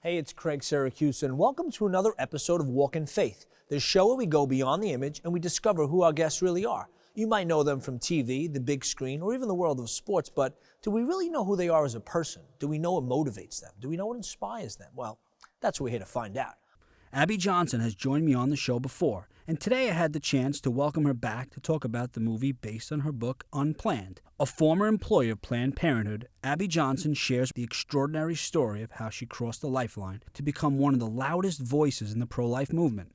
Hey, it's Craig Syracusa, and welcome to another episode of Walk in Faith, the show where we go beyond the image and we discover who our guests really are. You might know them from TV, the big screen, or even the world of sports, but do we really know who they are as a person? Do we know what motivates them? Do we know what inspires them? Well, that's what we're here to find out. Abby Johnson has joined me on the show before, and today I had the chance to welcome her back to talk about the movie based on her book, Unplanned. A former employee of Planned Parenthood, Abby Johnson shares the extraordinary story of how she crossed the lifeline to become one of the loudest voices in the pro-life movement.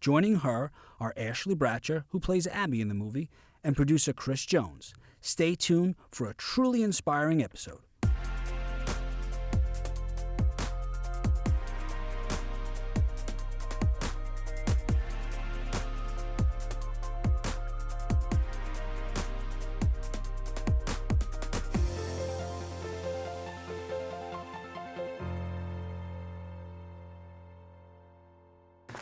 Joining her are Ashley Bratcher, who plays Abby in the movie, and producer Chris Jones. Stay tuned for a truly inspiring episode.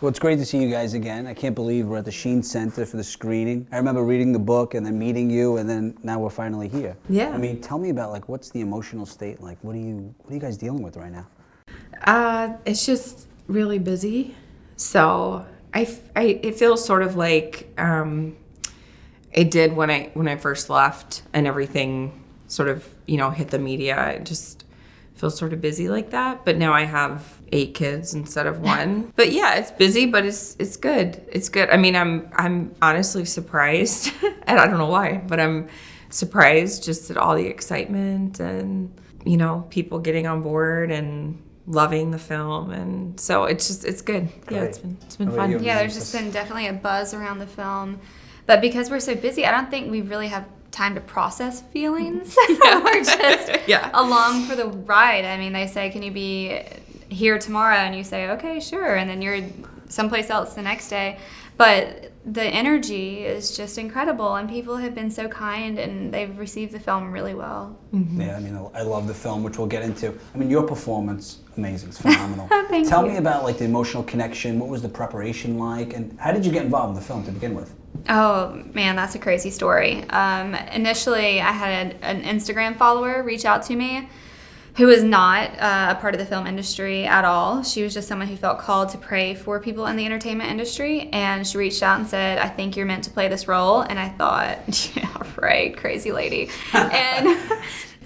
Well, it's great to see you guys again. I can't believe we're at the Sheen Center for the screening. I remember reading the book and then meeting you, and then now we're finally here. Yeah. I mean, tell me about what's the emotional state like? What are you guys dealing with right now? It's just really busy. So it feels sort of like it did when I first left and everything sort of hit the media. It just feels sort of busy like that. But now I have 8 kids instead of 1. But yeah, it's busy, but it's good. It's good. I mean, I'm honestly surprised, and I don't know why, but I'm surprised just at all the excitement and people getting on board and loving the film, and so it's good. Great. Yeah, it's been fun. Yeah, there's just been definitely a buzz around the film, but because we're so busy, I don't think we really have time to process feelings. We're just along for the ride. I mean, they say, can you be here tomorrow? And you say, okay, sure. And then you're someplace else the next day. But the energy is just incredible, and people have been so kind, and they've received the film really well. Mm-hmm. Yeah, I mean, I love the film, which we'll get into. I mean, your performance, amazing. It's phenomenal. Tell me about the emotional connection. What was the preparation like, and how did you get involved in the film to begin with? Oh, man, that's a crazy story. Initially, I had an Instagram follower reach out to me who was not a part of the film industry at all. She was just someone who felt called to pray for people in the entertainment industry, and she reached out and said, I think you're meant to play this role. And I thought, yeah, right, crazy lady. And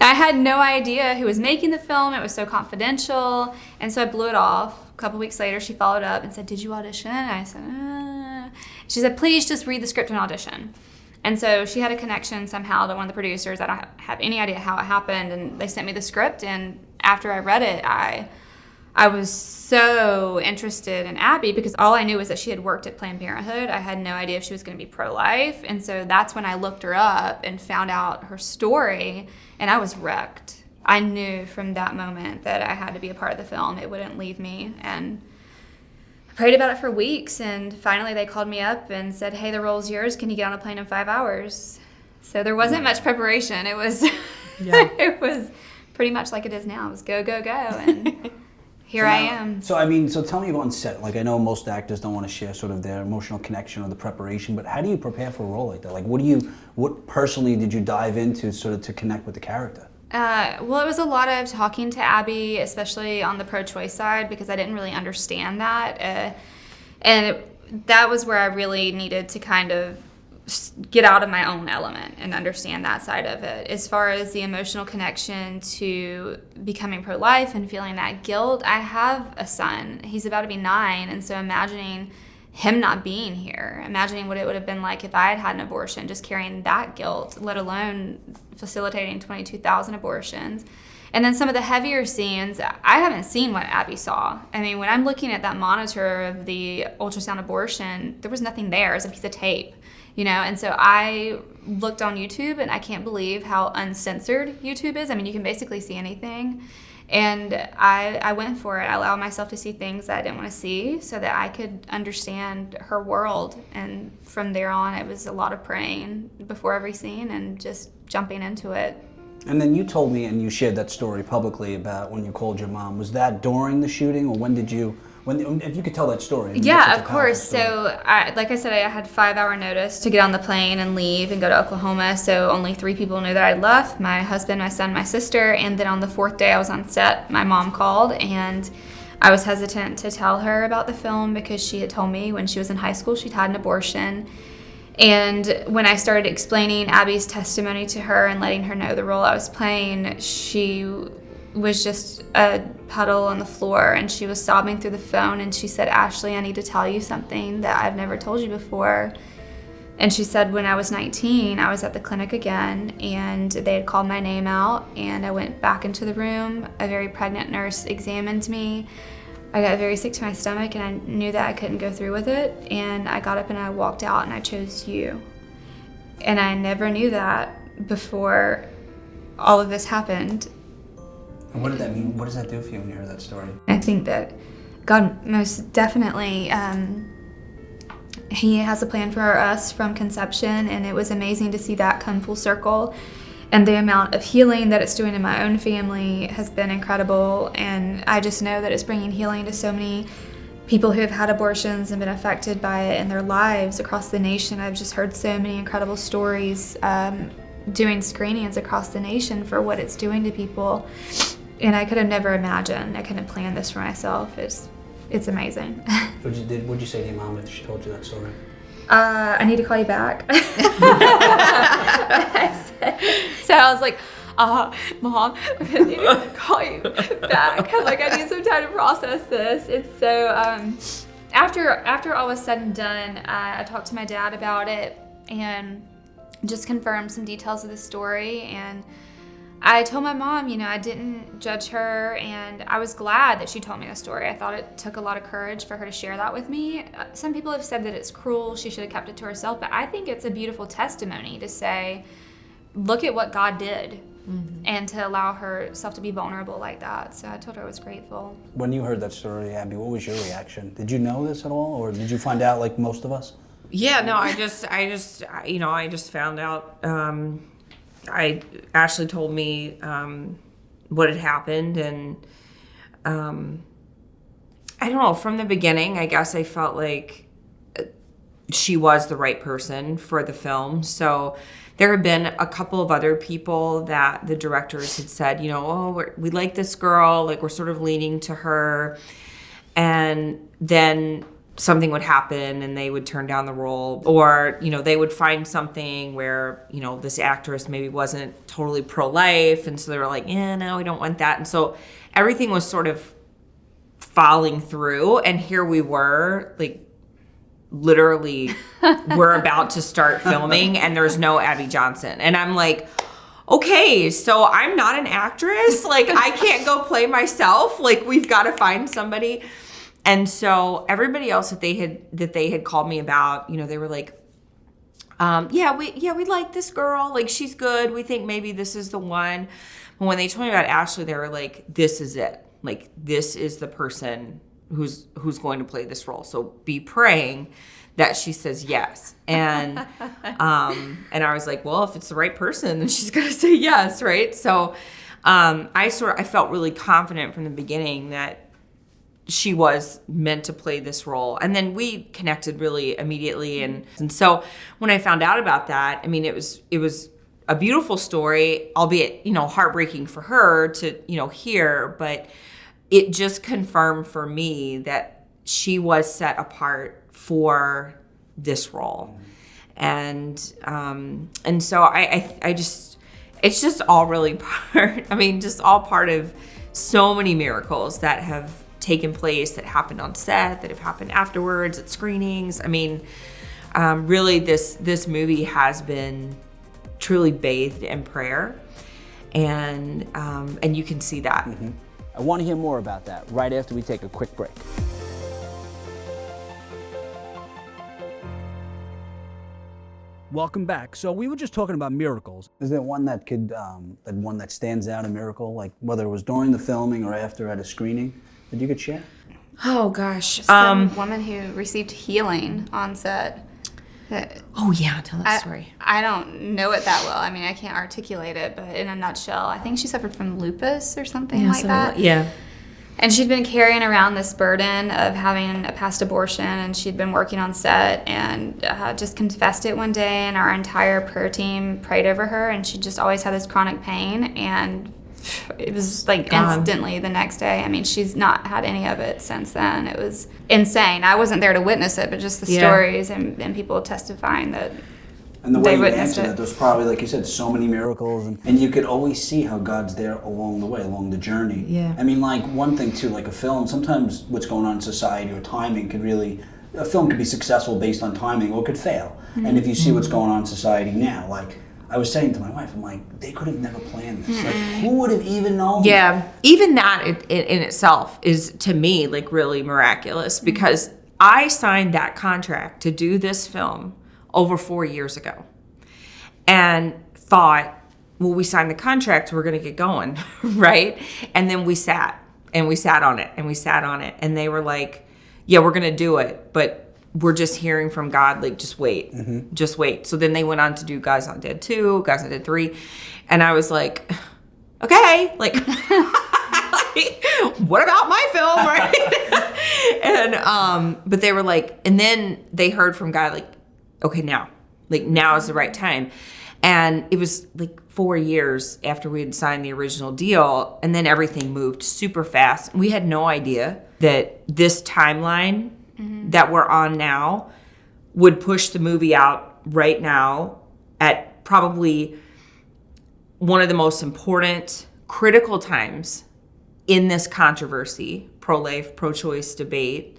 I had no idea who was making the film. It was so confidential, and so I blew it off. A couple weeks later, she followed up and said, did you audition? And I said, She said, please just read the script and audition. And so she had a connection somehow to one of the producers. I don't have any idea how it happened. And they sent me the script. And after I read it, I was so interested in Abby, because all I knew was that she had worked at Planned Parenthood. I had no idea if she was going to be pro-life. And so that's when I looked her up and found out her story. And I was wrecked. I knew from that moment that I had to be a part of the film. It wouldn't leave me. And prayed about it for weeks, and finally they called me up and said, hey, the role's yours. Can you get on a plane in 5 hours? So there wasn't much preparation. It was it was pretty much like it is now. It was go, go, go, and here I am. So tell me about on set. I know most actors don't want to share sort of their emotional connection or the preparation, but how do you prepare for a role like that? What personally did you dive into sort of to connect with the character? Well, it was a lot of talking to Abby, especially on the pro-choice side, because I didn't really understand that. That was where I really needed to kind of get out of my own element and understand that side of it. As far as the emotional connection to becoming pro-life and feeling that guilt, I have a son. He's about to be 9, and so imagining him not being here, imagining what it would have been like if I had had an abortion, just carrying that guilt, let alone facilitating 22,000 abortions. And then some of the heavier scenes, I haven't seen what Abby saw. I mean, when I'm looking at that monitor of the ultrasound abortion, there was nothing there. It was a piece of tape, And so I looked on YouTube, and I can't believe how uncensored YouTube is. I mean, you can basically see anything. And I went for it. I allowed myself to see things that I didn't want to see so that I could understand her world. And from there on, it was a lot of praying before every scene and just jumping into it. And then you told me, and you shared that story publicly about when you called your mom. Was that during the shooting, or when did you If you could tell that story. Yeah, of course. So, like I said, I had 5-hour notice to get on the plane and leave and go to Oklahoma. So only 3 people knew that I'd left: my husband, my son, my sister. And then on the 4th day I was on set, my mom called, and I was hesitant to tell her about the film because she had told me when she was in high school she'd had an abortion. And when I started explaining Abby's testimony to her and letting her know the role I was playing, she was just a puddle on the floor, and she was sobbing through the phone, and she said, "Ashley, I need to tell you something that I've never told you before." And she said, when I was 19, I was at the clinic again, and they had called my name out, and I went back into the room. A very pregnant nurse examined me. I got very sick to my stomach, and I knew that I couldn't go through with it. And I got up and I walked out, and I chose you. And I never knew that before all of this happened. And what did that mean? What does that do for you when you heard that story? I think that God most definitely, He has a plan for us from conception, and it was amazing to see that come full circle. And the amount of healing that it's doing in my own family has been incredible. And I just know that it's bringing healing to so many people who have had abortions and been affected by it in their lives across the nation. I've just heard so many incredible stories doing screenings across the nation for what it's doing to people. And I could have never imagined. I couldn't have planned this for myself. It's amazing. What'd you say to your mom after she told you that story? I need to call you back. So I was like, Mom, I need to call you back. Like, I need some time to process this. And so after all was said and done, I talked to my dad about it and just confirmed some details of the story. And I told my mom, I didn't judge her, and I was glad that she told me the story. I thought it took a lot of courage for her to share that with me. Some people have said that it's cruel, she should have kept it to herself, but I think it's a beautiful testimony to say, look at what God did, and to allow herself to be vulnerable like that. So I told her I was grateful. When you heard that story, Abby, what was your reaction? Did you know this at all, or did you find out like most of us? Yeah, no, I just found out. Ashley told me what had happened, and I don't know, from the beginning, I guess I felt like she was the right person for the film. So there had been a couple of other people that the directors had said, we like this girl, like we're sort of leaning to her, and then something would happen and they would turn down the role, or they would find something where this actress maybe wasn't totally pro-life, and so they were like, no, we don't want that. And so everything was sort of falling through, and here we were, like, literally we're about to start filming and there's no Abby Johnson, and I'm like, okay, so I'm not an actress, like I can't go play myself, like we've got to find somebody. And so everybody else that they had called me about, they were like, we like this girl, like she's good, we think maybe this is the one. But when they told me about Ashley, they were like, this is it, like this is the person who's going to play this role. So be praying that she says yes. And and I was like, well, if it's the right person, then she's gonna say yes, right? So I felt really confident from the beginning that she was meant to play this role. And then we connected really immediately. And so when I found out about that, I mean, it was a beautiful story, albeit, heartbreaking for her to, hear, but it just confirmed for me that she was set apart for this role. And so I just, it's just all really just all part of so many miracles that have taken place, that happened on set, that have happened afterwards at screenings. I mean, really this movie has been truly bathed in prayer, and you can see that. Mm-hmm. I want to hear more about that right after we take a quick break. Welcome back. So we were just talking about miracles. Is there one that that stands out, a miracle, like whether it was during the filming or after at a screening, that you could share? Oh gosh, Some woman who received healing on set. Oh yeah, tell that story. I don't know it that well. I mean, I can't articulate it, but in a nutshell, I think she suffered from lupus or something like that. Yeah. And she'd been carrying around this burden of having a past abortion, and she'd been working on set and just confessed it one day, and our entire prayer team prayed over her, and she just always had this chronic pain. And it was like Gone. instantly the next day. I mean, she's not had any of it since then. It was insane. I wasn't there to witness it, but just the stories and people testifying that And the way they you witnessed answered it. it, there's probably, like you said, so many miracles, and you could always see how God's there along the way, along the journey. Yeah. I mean, like, one thing too, like a film, sometimes what's going on in society or timing could really, a film could be successful based on timing or it could fail. And if you see what's going on in society now, like, I was saying to my wife, I'm like, they could have never planned this. Like, who would have even known? Yeah, even that in itself is, to me, like really miraculous, because I signed that contract to do this film over 4 years ago and thought, well, we signed the contract, we're going to get going, right? And then we sat on it and they were like, yeah, we're going to do it, but we're just hearing from God, like, just wait. So then they went on to do Guys Not Dead 2, Guys Not Dead 3. And I was like, okay, like, what about my film, right? And, but they were like, and then they heard from God, like, okay, now is the right time. And it was like 4 years after we had signed the original deal, and then everything moved super fast. We had no idea that this timeline that we're on now would push the movie out right now at probably one of the most important, critical times in this controversy, pro-life, pro-choice debate.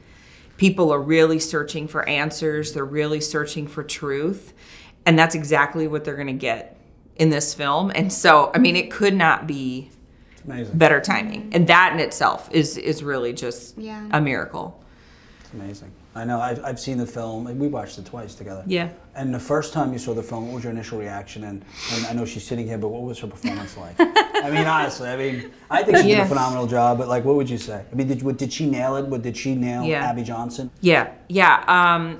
People are really searching for answers. They're really searching for truth. And that's exactly what they're going to get in this film. And so, I mean, it could not be Amazing. better timing. And that in itself is really just a miracle. It's amazing. I know, I've seen the film, and we watched it twice together. Yeah. And the first time you saw the film, what was your initial reaction? And I know she's sitting here, but what was her performance like? I mean, honestly, I think she did a phenomenal job, but like, what would you say? I mean, did she nail it? Did she nail Abby Johnson? Yeah.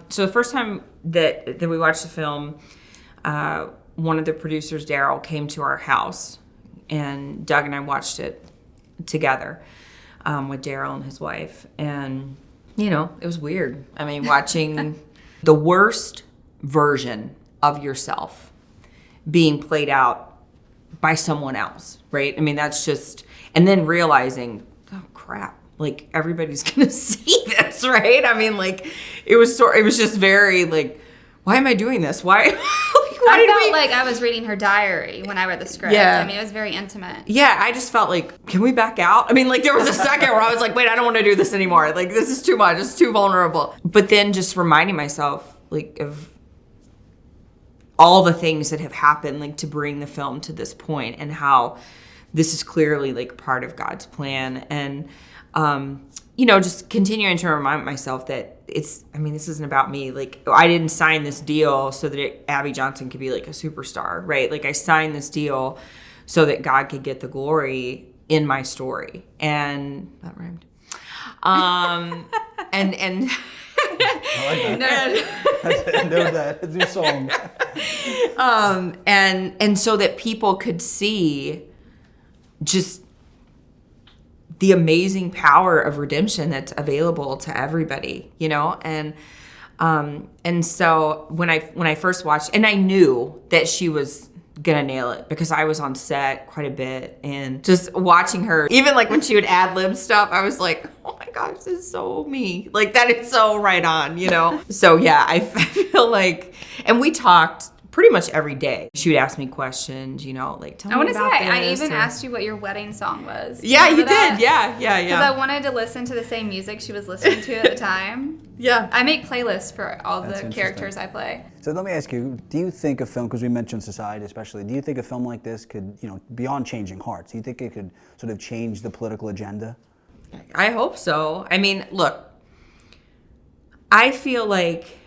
So the first time that we watched the film, one of the producers, Daryl, came to our house, and Doug and I watched it together with Daryl and his wife. And, you know, it was weird. I mean, watching the worst version of yourself being played out by someone else, right? I mean, that's just, and then realizing, oh crap, like everybody's gonna see this, right? I mean, like it was just very like, why am I doing this? Why? I felt like I was reading her diary when I read the script. Yeah. I mean, it was very intimate. Yeah, I just felt like, can we back out? I mean, like there was a second where I was like, wait, I don't want to do this anymore. Like this is too much. It's too vulnerable. But then just reminding myself like of all the things that have happened, like to bring the film to this point, and how this is clearly like part of God's plan. And, you know, just continuing to remind myself that this isn't about me. Like, I didn't sign this deal so that Abby Johnson could be like a superstar, right? Like, I signed this deal so that God could get the glory in my story. And that rhymed. And I like that. I know that. It's your song. And so that people could see just the amazing power of redemption that's available to everybody, you know? And so when I first watched, and I knew that she was gonna nail it because I was on set quite a bit, and just watching her, even like when she would ad-lib stuff, I was like, oh my gosh, this is so me. Like that is so right on, you know? So yeah, I feel like, and we talked pretty much every day. She would ask me questions, you know, like, tell me about this. I even asked you what your wedding song was. Yeah, you that? did. Yeah. Because I wanted to listen to the same music she was listening to at the time. Yeah. I make playlists for all That's the characters I play. So let me ask you, do you think a film, because we mentioned society especially, do you think a film like this could, you know, beyond changing hearts, do you think it could sort of change the political agenda? I hope so. I mean, look, I feel like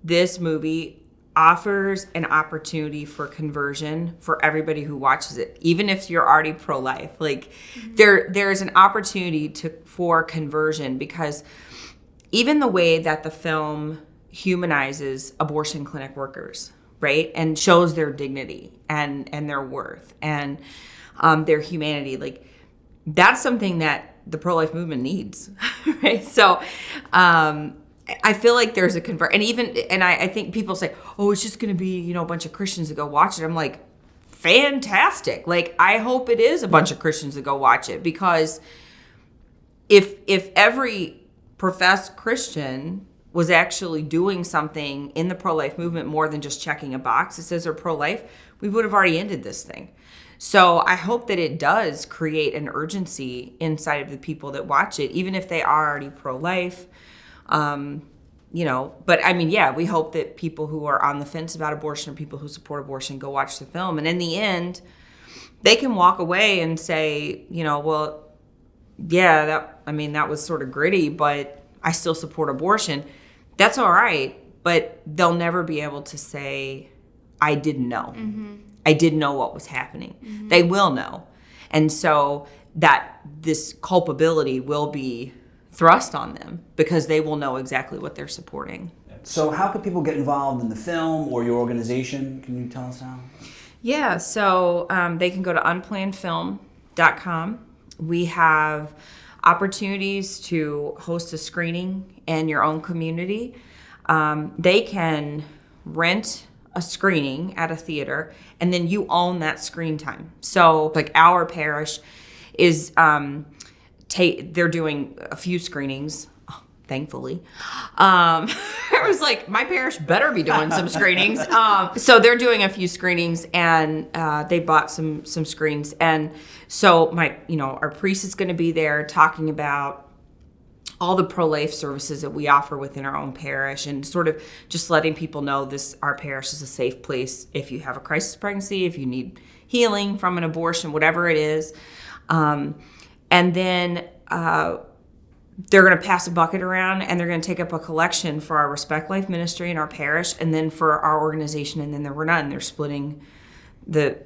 this movie offers an opportunity for conversion for everybody who watches it, even if you're already pro-life. Like there's an opportunity for conversion, because even the way that the film humanizes abortion clinic workers, right, and shows their dignity and their worth and their humanity, like that's something that the pro-life movement needs, right? So I feel like there's a and I think people say, oh, it's just going to be, you know, a bunch of Christians that go watch it. I'm like, fantastic. Like, I hope it is a bunch of Christians that go watch it, because if every professed Christian was actually doing something in the pro-life movement more than just checking a box that says they're pro-life, we would have already ended this thing. So I hope that it does create an urgency inside of the people that watch it, even if they are already pro-life. But I mean, yeah, we hope that people who are on the fence about abortion or people who support abortion go watch the film. And in the end, they can walk away and say, well, yeah, that was sort of gritty, but I still support abortion. That's all right. But they'll never be able to say, I didn't know. Mm-hmm. I didn't know what was happening. Mm-hmm. They will know. And so that this culpability will be thrust on them, because they will know exactly what they're supporting. So how could people get involved in the film or your organization? Can you tell us how? Yeah, so they can go to unplannedfilm.com. We have opportunities to host a screening in your own community. They can rent a screening at a theater, and then you own that screen time. So like our parish is... they're doing a few screenings, thankfully. I was like, my parish better be doing some screenings. So they're doing a few screenings, and they bought some screens. And so our priest is going to be there talking about all the pro-life services that we offer within our own parish, and sort of just letting people know our parish is a safe place if you have a crisis pregnancy, if you need healing from an abortion, whatever it is. And then they're going to pass a bucket around, and they're going to take up a collection for our Respect Life ministry in our parish, and then for our organization, and then we're done. They're splitting the,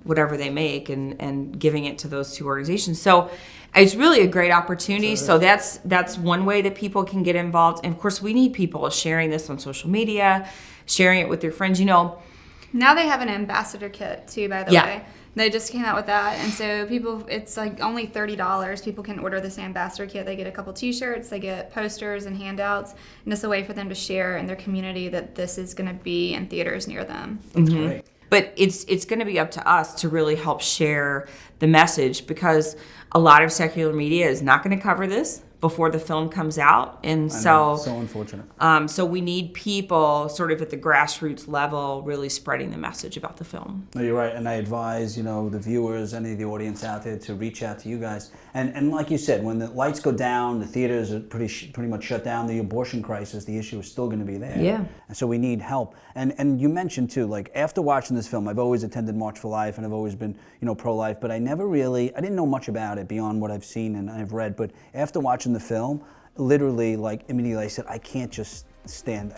whatever they make and giving it to those two organizations. So it's really a great opportunity. Sure. So that's one way that people can get involved. And of course, we need people sharing this on social media, sharing it with their friends. Now they have an ambassador kit too, by the way. They just came out with that, and so it's like only $30. People can order this ambassador kit. They get a couple T-shirts, they get posters and handouts, and it's a way for them to share in their community that this is going to be in theaters near them. That's great. But it's going to be up to us to really help share the message, because a lot of secular media is not going to cover this before the film comes out. And so unfortunate. So we need people sort of at the grassroots level really spreading the message about the film. No, you're right. And I advise, the viewers, any of the audience out there, to reach out to you guys. And like you said, when the lights go down, the theaters are pretty much shut down, the abortion crisis, the issue is still going to be there. Yeah. And so we need help. And you mentioned too, like after watching this film, I've always attended March for Life, and I've always been, pro-life, but I didn't know much about it beyond what I've seen and I've read. But after watching the film, literally, like immediately I said, I can't just stand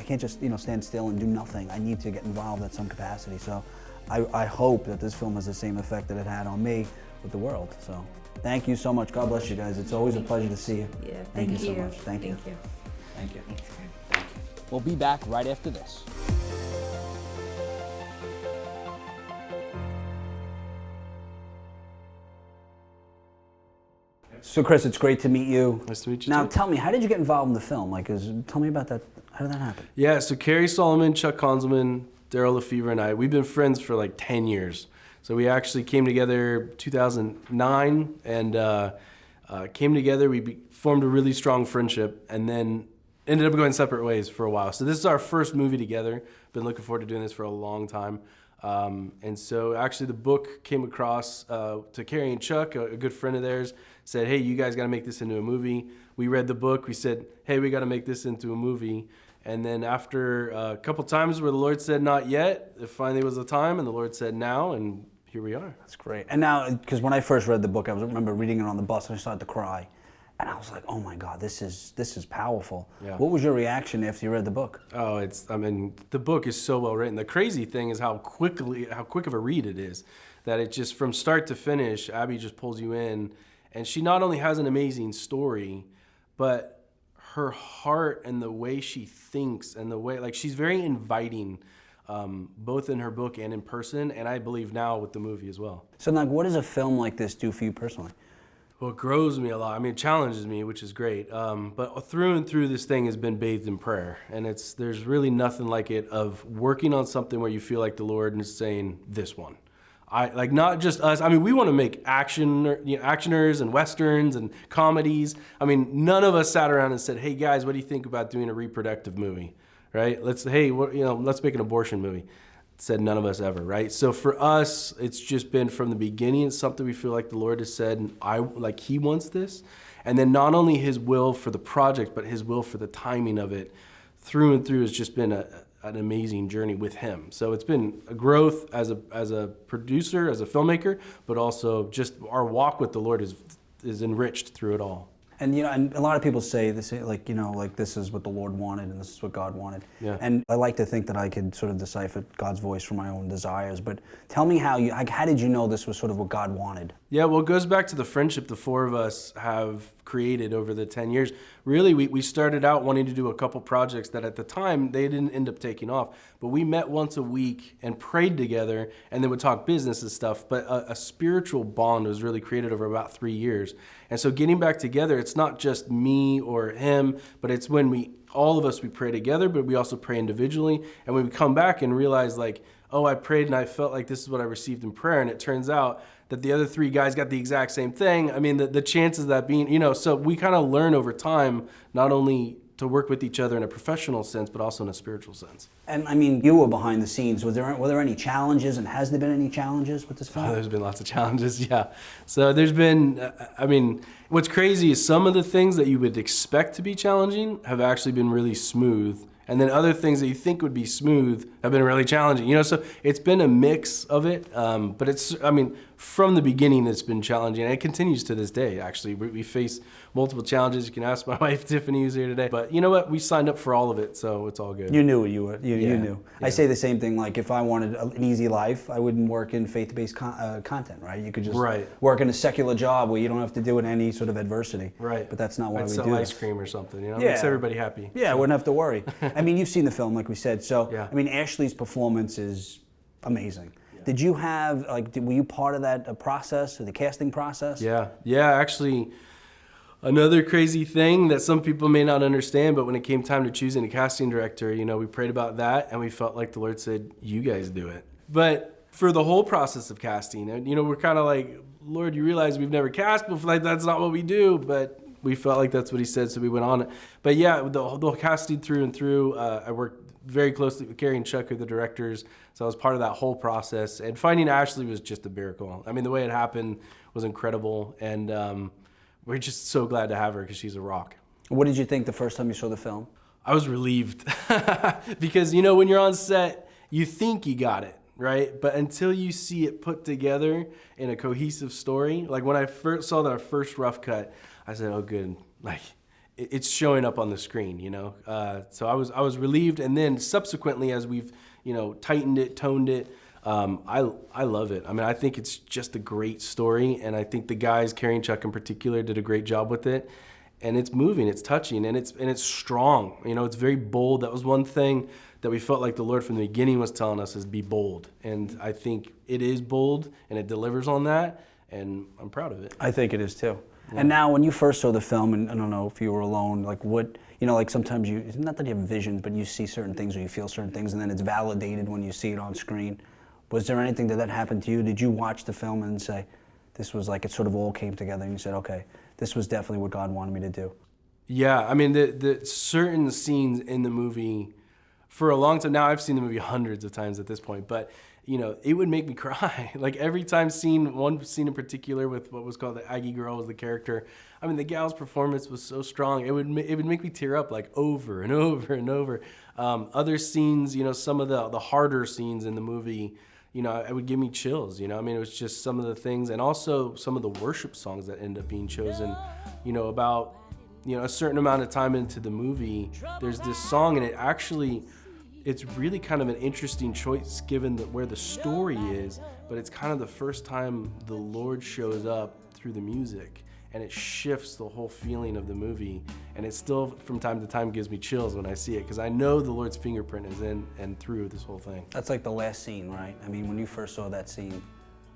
still and do nothing. I need to get involved at some capacity. So I hope that this film has the same effect that it had on me with the world. So thank you so much. God bless you guys. It's always a pleasure to see you. Yeah, thank you so much. Thank you. Thank you. We'll be back right after this. So Chris, it's great to meet you. Nice to meet you Now too. tell me, how did you get involved in the film? Tell me about that. How did that happen? Yeah, so Carrie Solomon, Chuck Konzelman, Daryl Lefevre, and we've been friends for like 10 years. So we actually came together 2009 and we formed a really strong friendship, and then ended up going separate ways for a while. So this is our first movie together. Been looking forward to doing this for a long time. And so actually the book came across to Carrie and Chuck, a good friend of theirs, said, hey, you guys got to make this into a movie. We read the book. We said, hey, we got to make this into a movie. And then after a couple times where the Lord said not yet, it finally was the time, and the Lord said now, and here we are. That's great. And now, because when I first read the book, I remember reading it on the bus, and I started to cry. And I was like, oh my God, this is powerful. Yeah. What was your reaction after you read the book? Oh, the book is so well written. The crazy thing is how quick of a read it is. That it just, from start to finish, Abby just pulls you in. And she not only has an amazing story, but her heart and the way she thinks and the way, she's very inviting, both in her book and in person, and I believe now with the movie as well. So what does a film like this do for you personally? Well, it grows me a lot. I mean, it challenges me, which is great. But through and through, this thing has been bathed in prayer. And there's really nothing like it, of working on something where you feel like the Lord is saying, this one. like not just us. I mean, we want to make actioners and westerns and comedies. I mean, none of us sat around and said, "Hey guys, what do you think about doing a reproductive movie?" Right? Let's make an abortion movie. Said none of us ever, right? So for us, it's just been from the beginning. It's something we feel like the Lord has said, and He wants this, and then not only His will for the project, but His will for the timing of it, through and through, has just been an amazing journey with Him. So it's been a growth as a producer, as a filmmaker, but also just our walk with the Lord is enriched through it all. And and a lot of people say this, like this is what the Lord wanted and this is what God wanted. Yeah. And I like to think that I could sort of decipher God's voice from my own desires. But tell me how did you know this was sort of what God wanted? Yeah, well, it goes back to the friendship the four of us have created over the 10 years. Really, we started out wanting to do a couple projects that at the time they didn't end up taking off. But we met once a week and prayed together and then would talk business and stuff. But a spiritual bond was really created over about 3 years. And so getting back together, it's not just me or him, but it's when all of us pray together, but we also pray individually. And when we come back and realize like, oh, I prayed and I felt like this is what I received in prayer. And it turns out that the other 3 guys got the exact same thing. I mean, the chances of that being, so we kind of learn over time, not only to work with each other in a professional sense, but also in a spiritual sense. And I mean, you were behind the scenes. Were there any challenges, and has there been any challenges with this film? Oh, there's been lots of challenges, yeah. So there's been, what's crazy is some of the things that you would expect to be challenging have actually been really smooth. And then other things that you think would be smooth have been really challenging. So it's been a mix of it. But from the beginning, it's been challenging. And it continues to this day, actually. We face multiple challenges. You can ask my wife, Tiffany, who's here today. But you know what? We signed up for all of it, so it's all good. You knew what you were. You knew. Yeah. I say the same thing. Like, if I wanted an easy life, I wouldn't work in faith-based content, right? You could just work in a secular job where you don't have to deal with any sort of adversity. Right. But that's not why we do sell ice this. cream or something. It makes everybody happy. Yeah, wouldn't have to worry. I mean, you've seen the film, like we said. So, yeah. I mean, Ashley's performance is amazing. Yeah. Did you have, were you part of that process, or the casting process? Yeah, actually, another crazy thing that some people may not understand, but when it came time to choosing a casting director, we prayed about that, and we felt like the Lord said, you guys do it. But for the whole process of casting, and we're kind of like, Lord, you realize we've never cast before, like that's not what we do, but we felt like that's what He said, so we went on it. But yeah, the casting through and through, I worked very closely with Carrie and Chuck, who are the directors, so I was part of that whole process. And finding Ashley was just a miracle. I mean, the way it happened was incredible, and we're just so glad to have her because she's a rock. What did you think the first time you saw the film? I was relieved because, when you're on set, you think you got it, right? But until you see it put together in a cohesive story, like when I first saw that first rough cut, I said, oh, good, like it's showing up on the screen, So I was relieved, and then subsequently, as we've tightened it, toned it, I love it. I mean, I think it's just a great story, and I think the guys, Carrie and Chuck in particular, did a great job with it. And it's moving, it's touching, and it's strong. It's very bold. That was one thing that we felt like the Lord from the beginning was telling us, is be bold. And I think it is bold, and it delivers on that, and I'm proud of it. I think it is too. Yeah. And now, when you first saw the film, and I don't know if you were alone, like what, like sometimes not that you have visions, but you see certain things or you feel certain things, and then it's validated when you see it on screen. Was there anything that happened to you? Did you watch the film and say, this was like, it sort of all came together, and you said, okay, this was definitely what God wanted me to do? Yeah, I mean, the certain scenes in the movie, for a long time, now I've seen the movie hundreds of times at this point, but it would make me cry. Like every time one scene in particular with what was called the Aggie girl was the character. I mean, the gal's performance was so strong. It would make me tear up like over and over and over. Other scenes, some of the harder scenes in the movie, it would give me chills. I mean, it was just some of the things, and also some of the worship songs that end up being chosen, about, a certain amount of time into the movie, there's this song, and it's really kind of an interesting choice given where the story is, but it's kind of the first time the Lord shows up through the music, and it shifts the whole feeling of the movie, and it still from time to time gives me chills when I see it, because I know the Lord's fingerprint is in and through this whole thing. That's like the last scene, right? I mean, when you first saw that scene,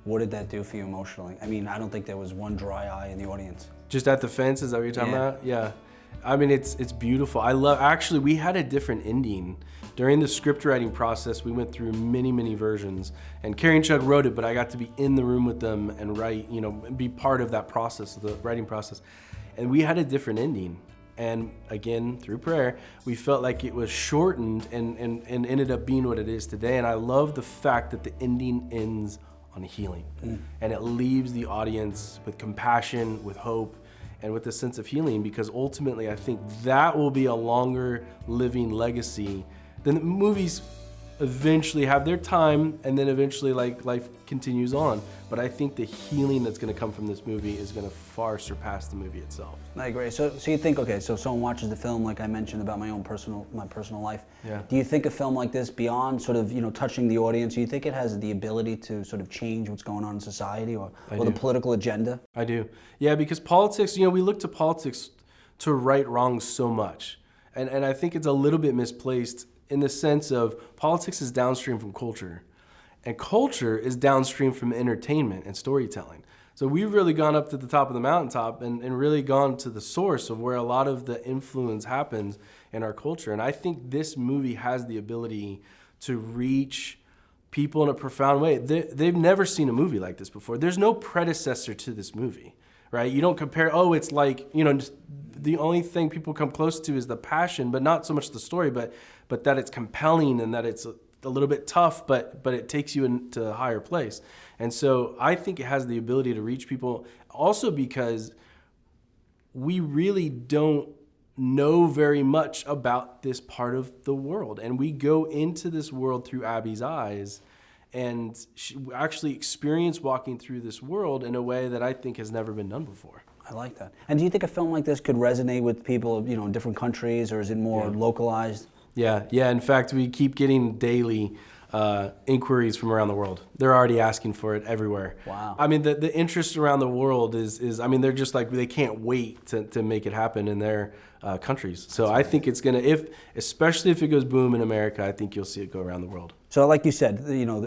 what did that do for you emotionally? I mean, I don't think there was one dry eye in the audience. Just at the fence, is that what you're talking about? Yeah. I mean, it's beautiful. Actually, we had a different ending. During the script writing process, we went through many versions, and Carrie and Chuck wrote it, but I got to be in the room with them and write, and be part of that process, the writing process. And we had a different ending. And again, through prayer, we felt like it was shortened and ended up being what it is today. And I love the fact that the ending ends on healing. And it leaves the audience with compassion, with hope, and with a sense of healing, because ultimately I think that will be a longer living legacy than the movies eventually have their time, and then eventually life continues on. But I think the healing that's going to come from this movie is going to far surpass the movie itself. I agree. So you think, okay, so someone watches the film, like I mentioned about my personal life. Yeah. Do you think a film like this, beyond sort of touching the audience, do you think it has the ability to sort of change what's going on in society or the political agenda? I do. Yeah, because politics, we look to politics to right wrongs so much, and I think it's a little bit misplaced in the sense of politics is downstream from culture, and culture is downstream from entertainment and storytelling. So we've really gone up to the top of the mountaintop and really gone to the source of where a lot of the influence happens in our culture. And I think this movie has the ability to reach people in a profound way. They've never seen a movie like this before. There's no predecessor to this movie, right? You don't compare, it's like, just the only thing people come close to is the passion, but not so much the story, but that it's compelling and that it's a little bit tough, but it takes you into a higher place. And so I think it has the ability to reach people also because we really don't know very much about this part of the world. And we go into this world through Abby's eyes, and she actually experience walking through this world in a way that I think has never been done before. I like that. And do you think a film like this could resonate with people, in different countries, or is it more localized? Yeah. In fact, we keep getting daily inquiries from around the world. They're already asking for it everywhere. Wow. I mean, the interest around the world is they're just like, they can't wait to make it happen in their countries. So I think it's gonna, especially if it goes boom in America, I think you'll see it go around the world. So like you said,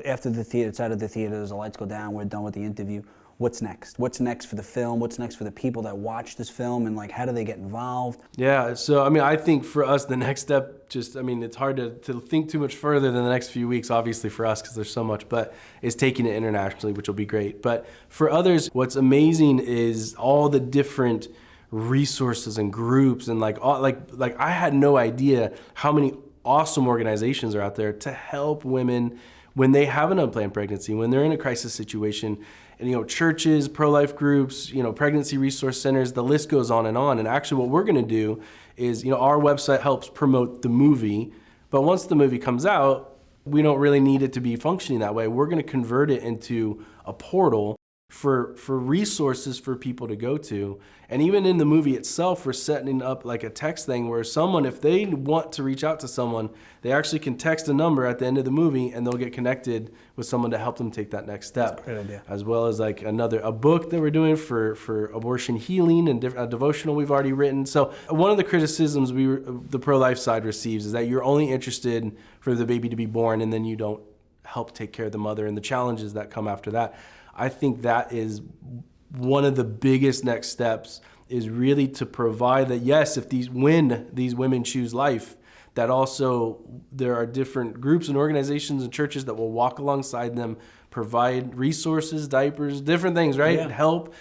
after the theater, it's out of the theaters, the lights go down, we're done with the interview. What's next? What's next for the film? What's next for the people that watch this film, and how do they get involved? Yeah, so I think for us, the next step, it's hard to think too much further than the next few weeks, obviously for us, because there's so much, but is taking it internationally, which will be great. But for others, what's amazing is all the different resources and groups, and I had no idea how many awesome organizations are out there to help women when they have an unplanned pregnancy, when they're in a crisis situation. And churches, pro-life groups, pregnancy resource centers, the list goes on. And actually what we're gonna do is, our website helps promote the movie, but once the movie comes out, we don't really need it to be functioning that way. We're gonna convert it into a portal for resources for people to go to. And even in the movie itself, we're setting up like a text thing where someone, if they want to reach out to someone, they actually can text a number at the end of the movie and they'll get connected with someone to help them take that next step. That's a great idea. As well as a book that we're doing for abortion healing, and a devotional we've already written. So one of the criticisms the pro-life side receives is that you're only interested for the baby to be born and then you don't help take care of the mother and the challenges that come after that. I think that is one of the biggest next steps, is really to provide that, yes, when these women choose life, that also there are different groups and organizations and churches that will walk alongside them, provide resources, diapers, different things, right? Yeah. Help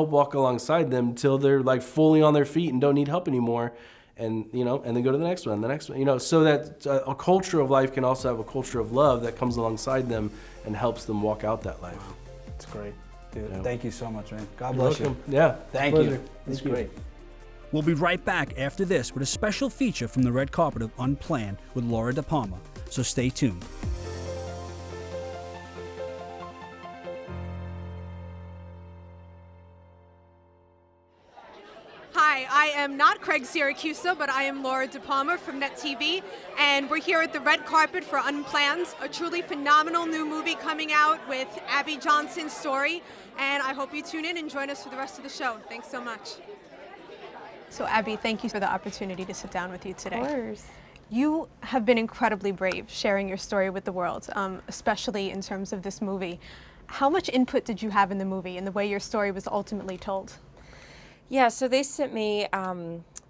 walk alongside them till they're fully on their feet and don't need help anymore. And and then go to the next one, so that a culture of life can also have a culture of love that comes alongside them and helps them walk out that life. That's great. Dude, Yeah. Thank you so much, man. God You're bless you. welcome. Yeah. Thank pleasure. you. That's great. We'll be right back after this with a special feature from the red carpet of Unplanned with Laura DePalma, so stay tuned. Hi, I am not Craig Syracusa, but I am Laura DePalma from Net TV, and we're here at the red carpet for Unplanned, a truly phenomenal new movie coming out with Abby Johnson's story, and I hope you tune in and join us for the rest of the show. Thanks so much. So Abby, thank you for the opportunity to sit down with you today. Of course. You have been incredibly brave sharing your story with the world, especially in terms of this movie. How much input did you have in the movie and the way your story was ultimately told? Yeah, so they sent me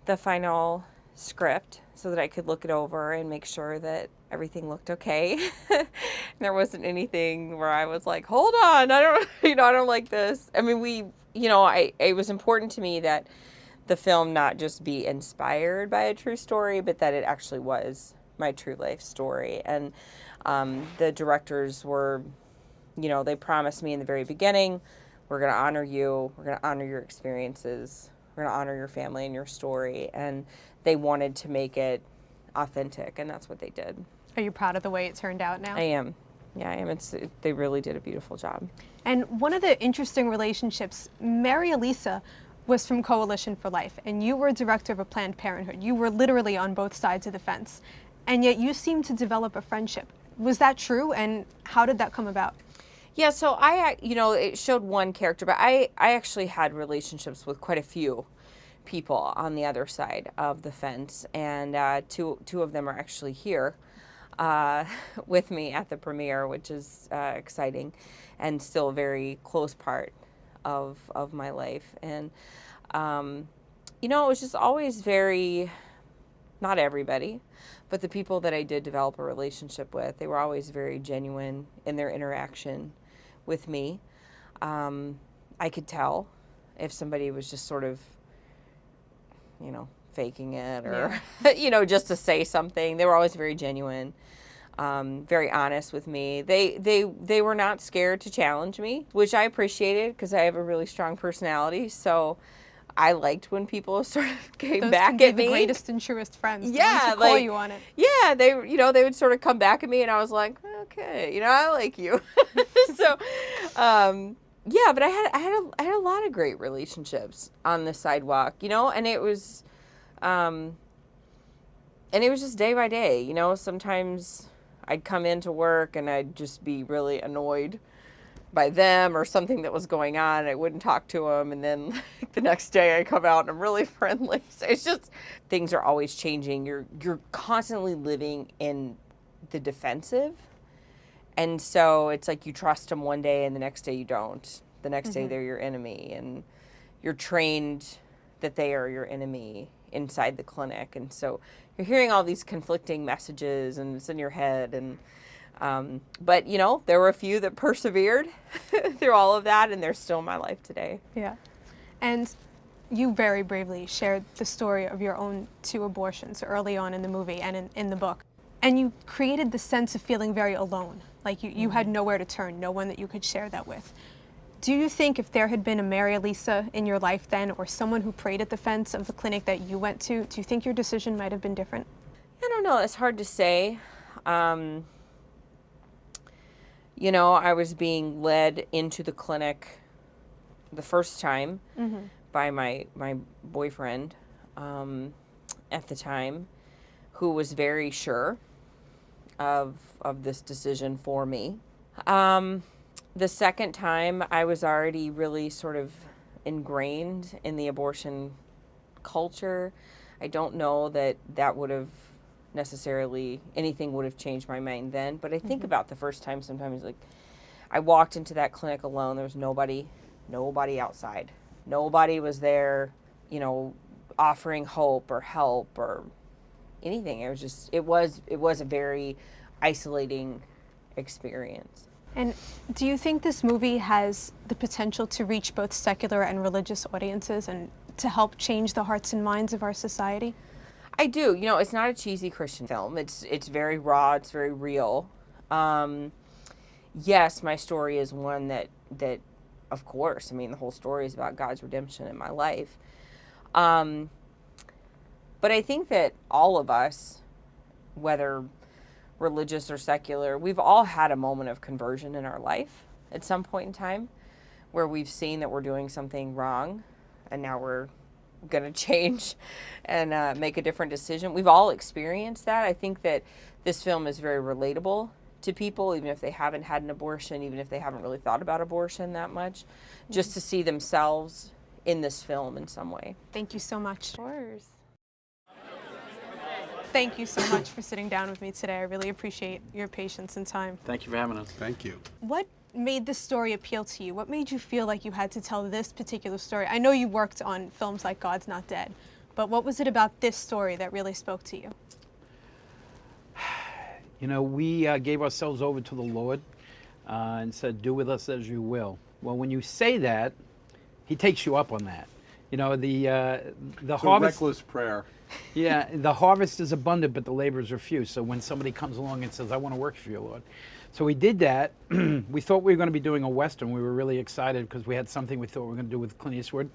the final script so that I could look it over and make sure that everything looked okay. There wasn't anything where I was like, hold on, I don't, I don't like this. I mean, it was important to me that the film not just be inspired by a true story, but that it actually was my true life story. And the directors were, they promised me in the very beginning, we're going to honor you, we're going to honor your experiences, we're going to honor your family and your story. And they wanted to make it authentic, and that's what they did. Are you proud of the way it turned out now? I am. Yeah, I am. They really did a beautiful job. And one of the interesting relationships, Mary Elisa was from Coalition for Life, and you were director of a Planned Parenthood. You were literally on both sides of the fence, and yet you seemed to develop a friendship. Was that true, and how did that come about? Yeah, so it showed one character, but I actually had relationships with quite a few people on the other side of the fence, and two of them are actually here with me at the premiere, which is exciting and still a very close part of my life. And it was just always not everybody, but the people that I did develop a relationship with, they were always very genuine in their interaction with me. I could tell if somebody was just sort of faking it or, just to say something. They were always very genuine, very honest with me. They were not scared to challenge me, which I appreciated because I have a really strong personality. So I liked when people sort of came back at me. The greatest and truest friends. Yeah, call you on it. Yeah, they would sort of come back at me, and I was like, okay, I like you. So, yeah, but I had a lot of great relationships on the sidewalk, and it was just day by day, Sometimes I'd come into work and I'd just be really annoyed by them or something that was going on. I wouldn't talk to them, and then the next day I come out and I'm really friendly. So it's just, things are always changing. You're constantly living in the defensive, and so it's like you trust them one day and the next day you don't. The next day they're your enemy, and you're trained that they are your enemy inside the clinic, and so you're hearing all these conflicting messages, and it's in your head. And but there were a few that persevered through all of that, and they're still in my life today. Yeah. And you very bravely shared the story of your own 2 abortions early on in the movie and in the book. And you created the sense of feeling very alone, like you had nowhere to turn, no one that you could share that with. Do you think if there had been a Mary Elisa in your life then, or someone who prayed at the fence of the clinic that you went to, do you think your decision might have been different? I don't know. It's hard to say. I was being led into the clinic the first time by my boyfriend at the time, who was very sure of this decision for me. The second time, I was already really sort of ingrained in the abortion culture. I don't know that would have necessarily, anything would have changed my mind then. But I think about the first time sometimes, like, I walked into that clinic alone. There was nobody outside. Nobody was there, offering hope or help or anything. It was a very isolating experience. And do you think this movie has the potential to reach both secular and religious audiences and to help change the hearts and minds of our society? I do. It's not a cheesy Christian film. It's very raw. It's very real. Yes, my story is one that of course, the whole story is about God's redemption in my life. But I think that all of us, whether religious or secular, we've all had a moment of conversion in our life at some point in time where we've seen that we're doing something wrong, and now we're going to change and make a different decision. We've all experienced that. I think that this film is very relatable to people, even if they haven't had an abortion, even if they haven't really thought about abortion that much, just to see themselves in this film in some way. Thank you so much. Of course. Thank you so much for sitting down with me today. I really appreciate your patience and time. Thank you for having us. Thank you. What made this story appeal to you? What made you feel like you had to tell this particular story? I know you worked on films like God's Not Dead, but what was it about this story that really spoke to you? You know, we gave ourselves over to the Lord and said, do with us as you will. Well, when you say that, he takes you up on that. You know, the It's harvest. a reckless prayer. Yeah, the harvest is abundant, but the laborers are few. So when somebody comes along and says, I want to work for you, Lord. So we did that. We thought we were going to be doing a Western. We were really excited because we had something we thought we were going to do with Clint Eastwood.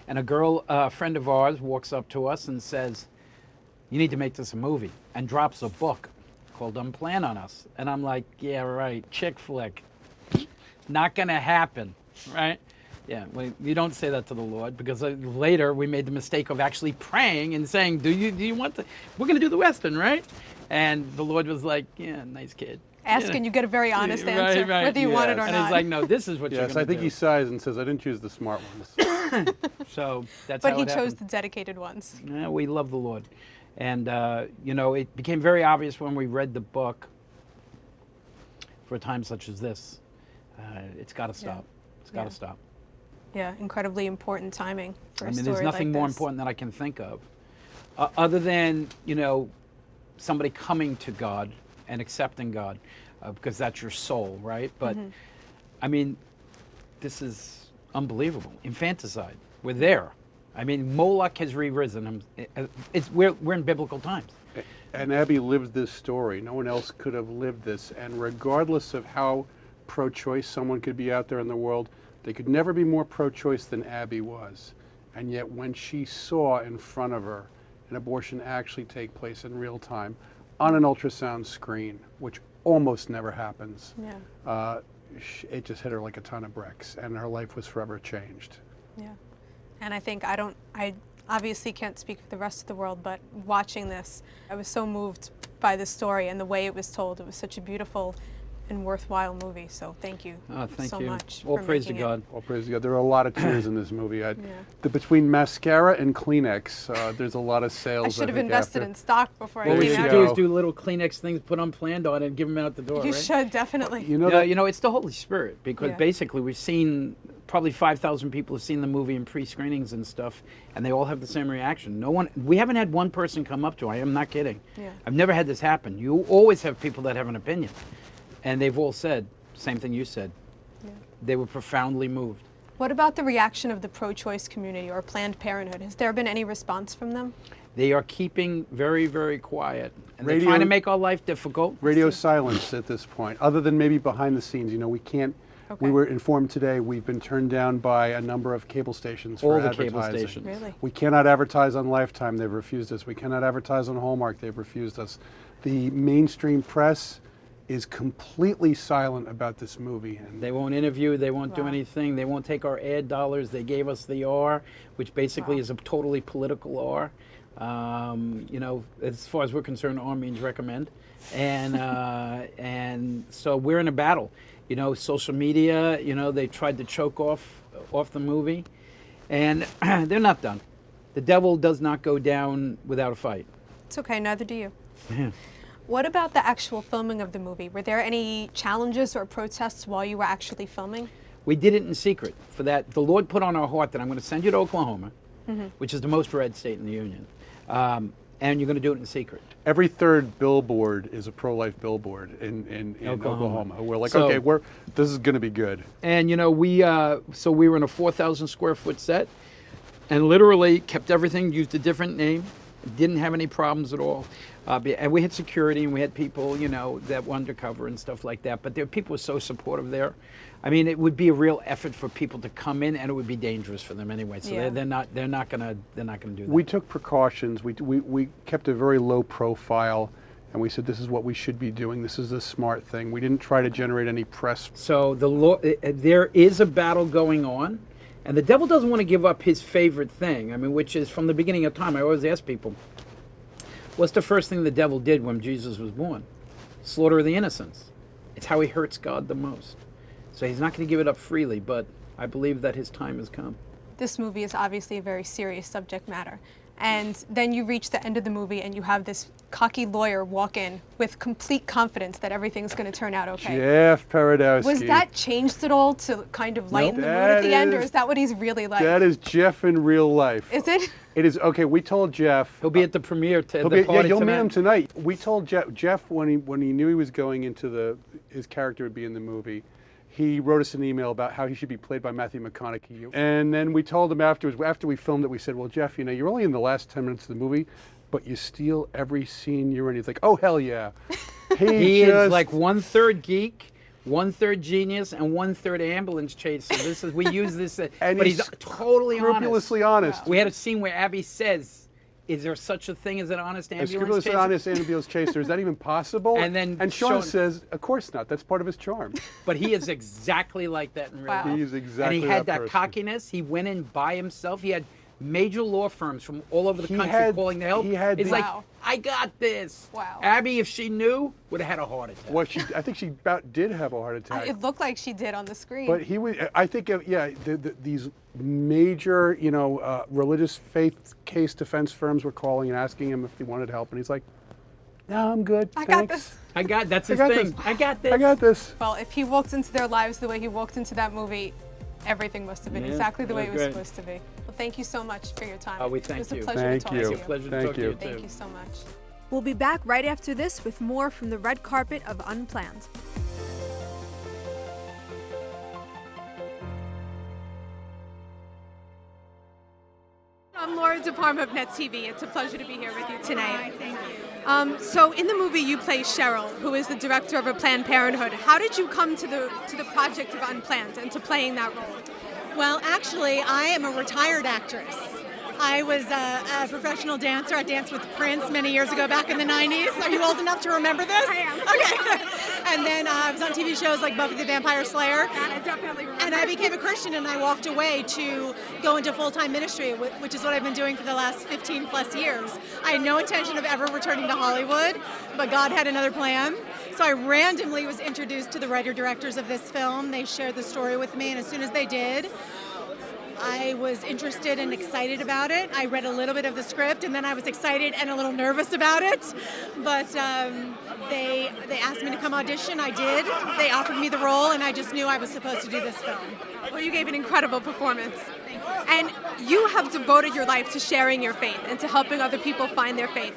And a girl, a friend of ours, walks up to us and says, you need to make this a movie, and drops a book called Unplanned on us. And I'm like, yeah, right, chick flick. Not going to happen, right? Yeah, well, you don't say that to the Lord, because later we made the mistake of actually praying and saying, do you want to, we're going to do the Western, right? And the Lord was like, yeah, nice kid. Ask You know? and you get a very honest Right, answer, right, whether you want it or and not. he's like, no, this is what you're Yes, going I to think do. he sighs and says, I didn't choose the smart ones. So that's but how he it chose happened. the dedicated ones. Yeah, we love the Lord. And, you know, it became very obvious when we read the book, for a time such as this, it's got to stop. It's got to Yeah. stop. Yeah, incredibly important timing for a I mean, story there's nothing like more this. important that I can think of, other than, you know, somebody coming to God and accepting God, because that's your soul, right? But, I mean, this is unbelievable. Infanticide. We're there. I mean, Moloch has re-risen. We're in biblical times. And Abby lived this story. No one else could have lived this. And regardless of how pro-choice someone could be out there in the world, they could never be more pro-choice than Abby was. And yet when she saw in front of her an abortion actually take place in real time on an ultrasound screen, which almost never happens, Yeah, it just hit her like a ton of bricks, and her life was forever changed. yeah. And I think I obviously can't speak for the rest of the world, but watching this, I was so moved by the story and the way it was told. It was such a beautiful and worthwhile movie. So thank you Thank so you. much. All for praise to making it. God. All praise to God. There are a lot of tears in this movie. Between mascara and Kleenex, there's a lot of sales. I should have think, invested after. in stock before What I we came should out. do here. is do little Kleenex things, put Unplanned on it, and give them out the door, You right? should, definitely. You know No, that you know, it's the Holy Spirit, because Yeah. basically we've seen, probably 5,000 people have seen the movie in pre-screenings and stuff, and they all have the same reaction. We haven't had one person come up to, I am not kidding. Yeah. I've never had this happen. You always have people that have an opinion, and they've all said, same thing you said. Yeah. They were profoundly moved. What about the reaction of the pro-choice community or Planned Parenthood? Has there been any response from them? They are keeping very, very quiet, and they're Radio- trying to make our life difficult. radio silence at this point, other than maybe behind the scenes. You know, we can't. Okay. We were informed today we've been turned down by a number of cable stations for All the advertising. cable stations. Really? We cannot advertise on Lifetime. They've refused us. We cannot advertise on Hallmark. They've refused us. The mainstream press is completely silent about this movie. And They won't interview, they won't do Wow. anything, they won't take our ad dollars. They gave us the R, which basically Wow. is a totally political R. You know, as far as we're concerned, R means recommend. And so we're in a battle. You know, social media, you know, they tried to choke off the movie, and they're not done. The devil does not go down without a fight. It's okay, neither do you. What about the actual filming of the movie? Were there any challenges or protests while you were actually filming? We did it in secret. For that, the Lord put on our heart that I'm going to send you to Oklahoma, which is the most red state in the union, and you're going to do it in secret. every third billboard is a pro-life billboard in Oklahoma. We're like, So- okay, this is going to be good. And you know, we were in a 4,000 square foot set, and literally kept everything, used a different name, didn't have any problems at all. And we had security, and we had people, you know, that were undercover and stuff like that. But people were so supportive there. I mean, it would be a real effort for people to come in, and it would be dangerous for them anyway. So Yeah. they're not gonna do that. We took precautions. We kept a very low profile, and we said this is what we should be doing. This is a smart thing. We didn't try to generate any press. So there is a battle going on, and the devil doesn't want to give up his favorite thing. I mean, which is from the beginning of time. I always ask people, what's the first thing the devil did when Jesus was born? Slaughter of the innocents. It's how he hurts God the most. So he's not going to give it up freely, but I believe that his time has come. This movie is obviously a very serious subject matter. and then you reach the end of the movie and you have this cocky lawyer walk in with complete confidence that everything's going to turn out okay. Jeff Paradowski. Was that changed at all to kind of lighten the mood at the end, or is that what he's really like? That is Jeff in real life. Is it? It is. Okay, we told Jeff. He'll be at the premiere You'll meet him tonight. We told Jeff when he knew he was going into his character would be in the movie, he wrote us an email about how he should be played by Matthew McConaughey. And then we told him afterwards, after we filmed it, we said, well, Jeff, you're only in the last 10 minutes of the movie, but you steal every scene you're in. He's like, oh, hell yeah. He is like 1/3 geek, 1/3 genius, and 1/3 ambulance chaser. We use this, but he's totally scrupulously honest. We had a scene where Abby says, is there such a thing as an honest ambulance chaser? A scrupulously honest ambulance chaser. Is that even possible? And Sean says, of course not. That's part of his charm. But he is exactly like that in real life. He is exactly And he had that person. cockiness. He went in by himself. He had major law firms from all over the country calling to help. It's like, I got this. Wow. Abby, if she knew, would have had a heart attack. I think she about did have a heart attack. It looked like she did on the screen. But he was. I think, these major, religious faith case defense firms were calling and asking him if he wanted help, and he's like, "No, I'm good. I Thanks. got this." That's his thing. I got this. I got this. Well, if he walked into their lives the way he walked into that movie, everything must have been exactly the way it was supposed to be. Well, thank you so much for your time. We thank you. It was a pleasure to talk to you. It's a pleasure to talk to you, too. Thank you so much. We'll be back right after this with more from the red carpet of Unplanned. I'm Laura DePalma of Net TV. It's a pleasure to be here with you tonight. Thank you. So in the movie you play Cheryl, who is the director of a Planned Parenthood. How did you come to the project of Unplanned and to playing that role? Well, actually, I am a retired actress. I was a professional dancer. I danced with Prince many years ago, back in the 90s. Are you old enough to remember this? I am. Okay. And then I was on TV shows like Buffy the Vampire Slayer. I definitely remember. And I became a Christian, and I walked away to go into full-time ministry, which is what I've been doing for the last 15 plus years. I had no intention of ever returning to Hollywood, but God had another plan. So I randomly was introduced to the writer-directors of this film. They shared the story with me, and as soon as they did, I was interested and excited about it. I read a little bit of the script, and then I was excited and a little nervous about it. But they asked me to come audition. I did. They offered me the role, and I just knew I was supposed to do this film. Well, you gave an incredible performance. Thank you. And you have devoted your life to sharing your faith and to helping other people find their faith.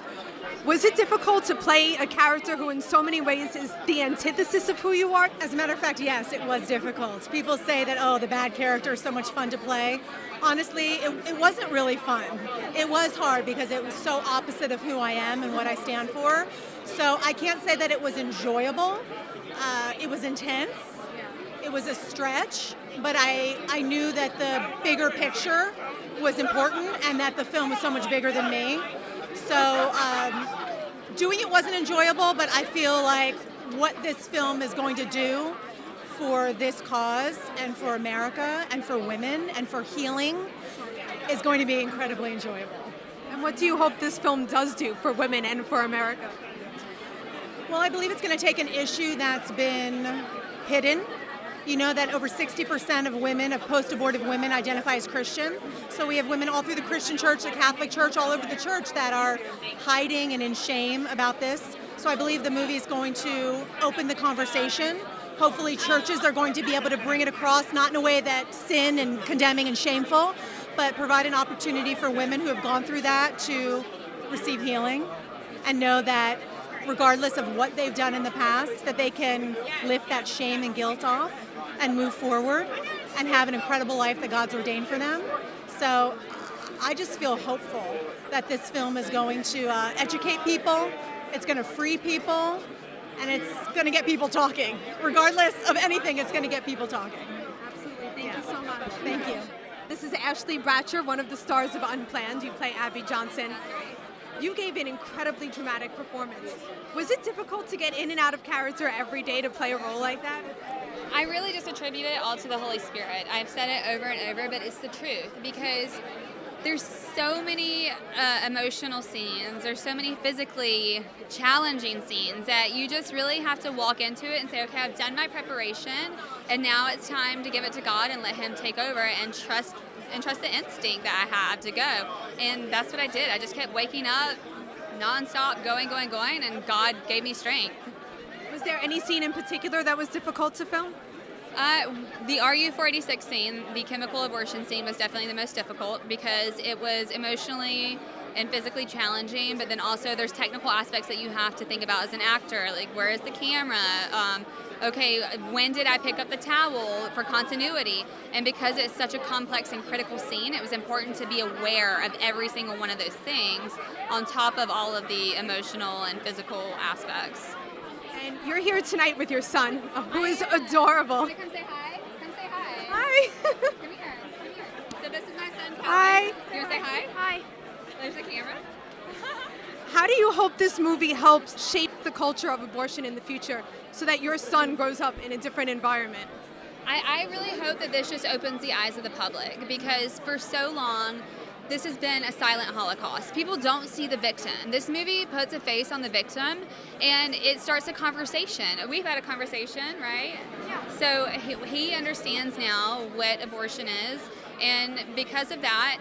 Was it difficult to play a character who in so many ways is the antithesis of who you are? As a matter of fact, yes, it was difficult. People say that, oh, the bad character is so much fun to play. Honestly, it wasn't really fun. It was hard because it was so opposite of who I am and what I stand for. So I can't say that it was enjoyable. It was intense. It was a stretch, but I knew that the bigger picture was important and that the film was so much bigger than me. So doing it wasn't enjoyable, but I feel like what this film is going to do for this cause and for America and for women and for healing is going to be incredibly enjoyable. And what do you hope this film does do for women and for America? Well, I believe it's going to take an issue that's been hidden. You know that over 60% of women, of post-abortive women, identify as Christian. So we have women all through the Christian church, the Catholic church, all over the church that are hiding and in shame about this. So I believe the movie is going to open the conversation. Hopefully churches are going to be able to bring it across, not in a way that's sin and condemning and shameful, but provide an opportunity for women who have gone through that to receive healing and know that regardless of what they've done in the past, that they can lift that shame and guilt off and move forward and have an incredible life that God's ordained for them. So I just feel hopeful that this film is going to educate people, it's going to free people, and it's going to get people talking. Regardless of anything, it's going to get people talking. Absolutely. Thank you so much. Thank you. This is Ashley Bratcher, one of the stars of Unplanned. You play Abby Johnson. You gave an incredibly dramatic performance. Was it difficult to get in and out of character every day to play a role like that? I really just attribute it all to the Holy Spirit. I've said it over and over, but it's the truth because there's so many emotional scenes, there's so many physically challenging scenes that you just really have to walk into it and say, okay, I've done my preparation, and now it's time to give it to God and let Him take over and trust and trust the instinct that I have to go. And that's what I did. I just kept waking up nonstop, going, and God gave me strength. Was there any scene in particular that was difficult to film? The RU-486 scene, the chemical abortion scene, was definitely the most difficult because it was emotionally and physically challenging, but then also there's technical aspects that you have to think about as an actor, like where is the camera? Okay, when did I pick up the towel for continuity? And because it's such a complex and critical scene, it was important to be aware of every single one of those things on top of all of the emotional and physical aspects. And you're here tonight with your son, who is adorable. Come say hi. Come say hi. Hi. Come here. So this is my son, Calvin. Hi. You want to say hi? Hi. There's the camera. How do you hope this movie helps shape the culture of abortion in the future so that your son grows up in a different environment? I really hope that this just opens the eyes of the public, because for so long, this has been a silent Holocaust. People don't see the victim. This movie puts a face on the victim, and it starts a conversation. We've had a conversation, right? Yeah. So he understands now what abortion is, and because of that,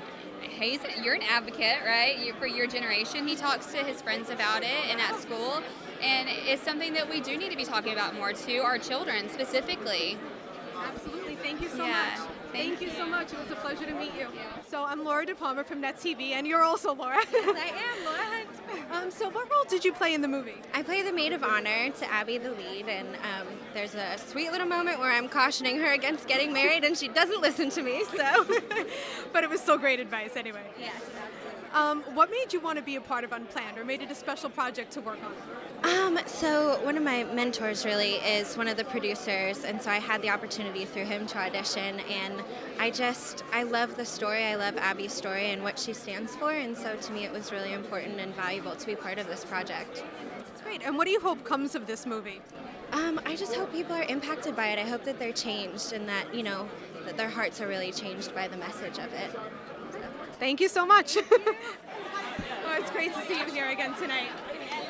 you're an advocate, right? For your generation. He talks to his friends about it and at school, and it's something that we do need to be talking about more to our children specifically. Absolutely. Thank you so much. Thank you so much. It was a pleasure to meet you. So I'm Laura DePalma from Net TV, and you're also Laura. Yes, I am, Laura. So what role did you play in the movie? I play the maid of honor to Abby, the lead, and there's a sweet little moment where I'm cautioning her against getting married, and she doesn't listen to me, so. But it was still great advice anyway. Yes, absolutely. What made you want to be a part of Unplanned, or made it a special project to work on? So one of my mentors really is one of the producers, and so I had the opportunity through him to audition, and I love the story. I love Abby's story and what she stands for, and so to me it was really important and valuable to be part of this project. That's great. And what do you hope comes of this movie? I just hope people are impacted by it. I hope that they're changed and that, that their hearts are really changed by the message of it. Thank you so much. Well, it's great to see you here again tonight.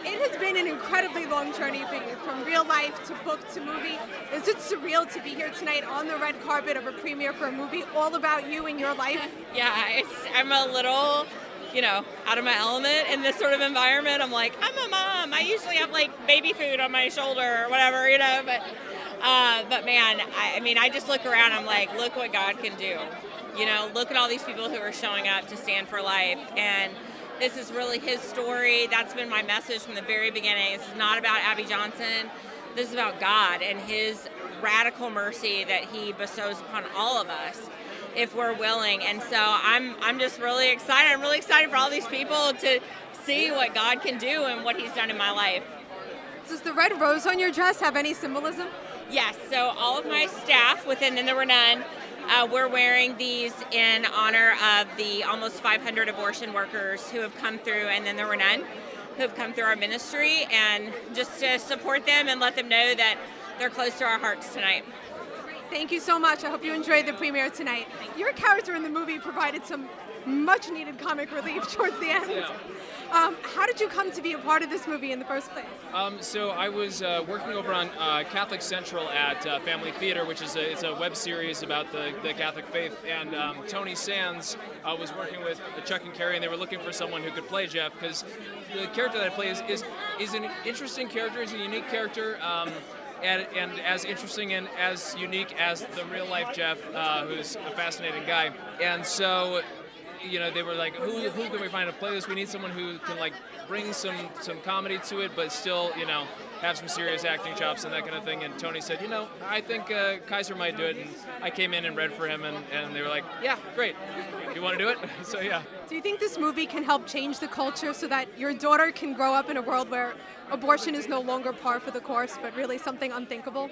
It has been an incredibly long journey for you, from real life to book to movie. Is it surreal to be here tonight on the red carpet of a premiere for a movie all about you and your life? Yeah, I'm a little, out of my element in this sort of environment. I'm like, I'm a mom. I usually have baby food on my shoulder or whatever, but man, I just look around. I'm like, look what God can do. Look at all these people who are showing up to stand for life, and this is really his story. That's been my message from the very beginning. This is not about Abby Johnson. This is about God and his radical mercy that he bestows upon all of us if we're willing. And so I'm just really excited. I'm really excited for all these people to see what God can do and what he's done in my life. Does the red rose on your dress have any symbolism? Yes, so all of my staff within And There Were None, we're wearing these in honor of the almost 500 abortion workers who have come through And Then There Were None, who have come through our ministry, and just to support them and let them know that they're close to our hearts tonight. Thank you so much. I hope you enjoyed the premiere tonight. Your character in the movie provided some much needed comic relief towards the end. Yeah. How did you come to be a part of this movie in the first place? So I was working over on Catholic Central at Family Theater, which is it's a web series about the Catholic faith, and Tony Sands was working with Chuck and Carrie, and they were looking for someone who could play Jeff, because the character that I play is an interesting character, is a unique character. And as interesting and as unique as the real life Jeff, who's a fascinating guy. And so, they were like, who can we find to play this? We need someone who can bring some comedy to it, but still, have some serious acting chops and that kind of thing. And Tony said, I think Kaiser might do it. And I came in and read for him, and they were like, yeah, great. You want to do it? So yeah. Do you think this movie can help change the culture so that your daughter can grow up in a world where abortion is no longer par for the course, but really something unthinkable?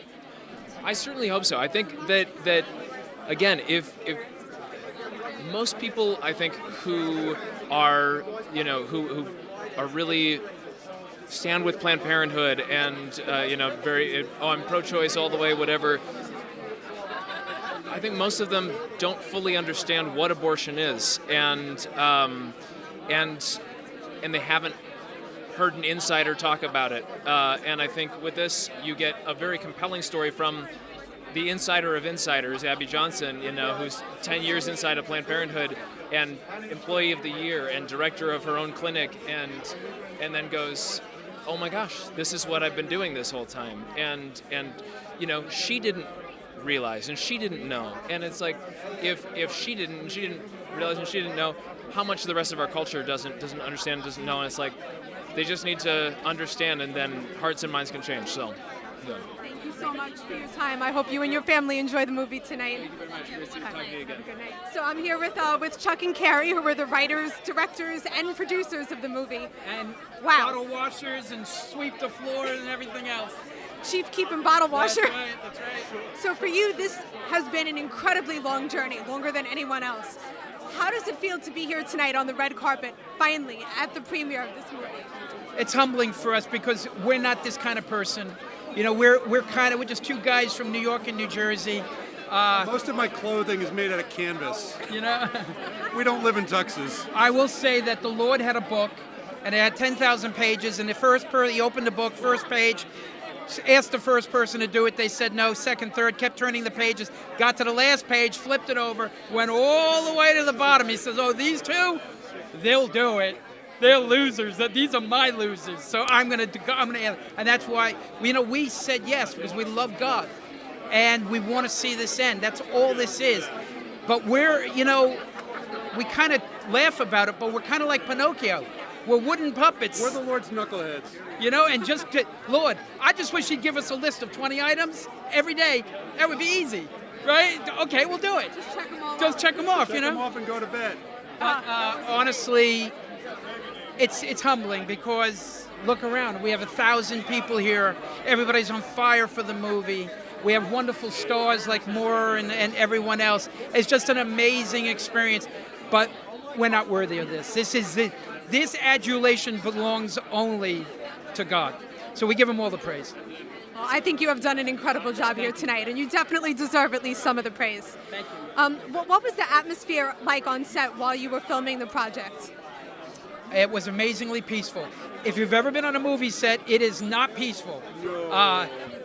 I certainly hope so. I think that again, if most people, I think, who are, who are really stand with Planned Parenthood and, I'm pro-choice all the way, whatever, I think most of them don't fully understand what abortion is, and they haven't heard an insider talk about it. And I think with this, you get a very compelling story from the insider of insiders, Abby Johnson, who's 10 years inside of Planned Parenthood and employee of the year and director of her own clinic, and then goes, oh my gosh, this is what I've been doing this whole time. And she didn't realize and she didn't know. And it's like, if she didn't realize and she didn't know, how much the rest of our culture doesn't understand, doesn't know. And it's like, they just need to understand, and then hearts and minds can change. So, yeah. Thank you so much for your time. I hope you and your family enjoy the movie tonight. Thank you very much. Great to talk to you again. Good night. So I'm here with Chuck and Carrie, who are the writers, directors, and producers of the movie. And wow. Bottle washers and sweep the floor and everything else. Chief keeping bottle washer. That's right. So for you, this has been an incredibly long journey, longer than anyone else. How does it feel to be here tonight on the red carpet, finally, at the premiere of this movie? It's humbling for us because we're not this kind of person. We're just two guys from New York and New Jersey. Most of my clothing is made out of canvas. We don't live in tuxes. I will say that the Lord had a book, and it had 10,000 pages, and he opened the book, first page, asked the first person to do it. They said no, second, third, kept turning the pages, got to the last page, flipped it over, went all the way to the bottom. He says, oh, these two, they'll do it. They're losers. These are my losers. So I'm gonna, and that's why we said yes, because we love God, and we want to see this end. That's all this is. But we kind of laugh about it, but we're kind of like Pinocchio. We're wooden puppets. We're the Lord's knuckleheads. And Lord, I just wish He'd give us a list of 20 items every day. That would be easy, right? Okay, we'll do it. Just check them all Just check them off, Check them off and go to bed. Honestly, it's humbling because look around. We have 1,000 people here. Everybody's on fire for the movie. We have wonderful stars like Moore and everyone else. It's just an amazing experience. But we're not worthy of this. This adulation belongs only to God. So we give Him all the praise. Well, I think you have done an incredible job here tonight, and you definitely deserve at least some of the praise. Thank you. What was the atmosphere like on set while you were filming the project? It was amazingly peaceful. If you've ever been on a movie set, it is not peaceful.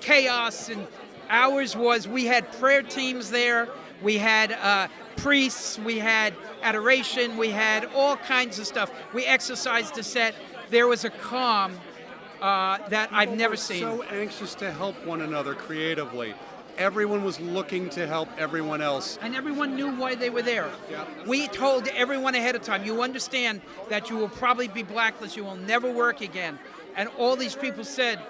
Chaos, and ours was, we had prayer teams there, we had priests, we had adoration, we had all kinds of stuff. We exercised the set. There was a calm that I've never seen. So anxious to help one another creatively. Everyone was looking to help everyone else. And everyone knew why they were there. Yeah. We told everyone ahead of time, you understand that you will probably be blacklisted, you will never work again. And all these people said,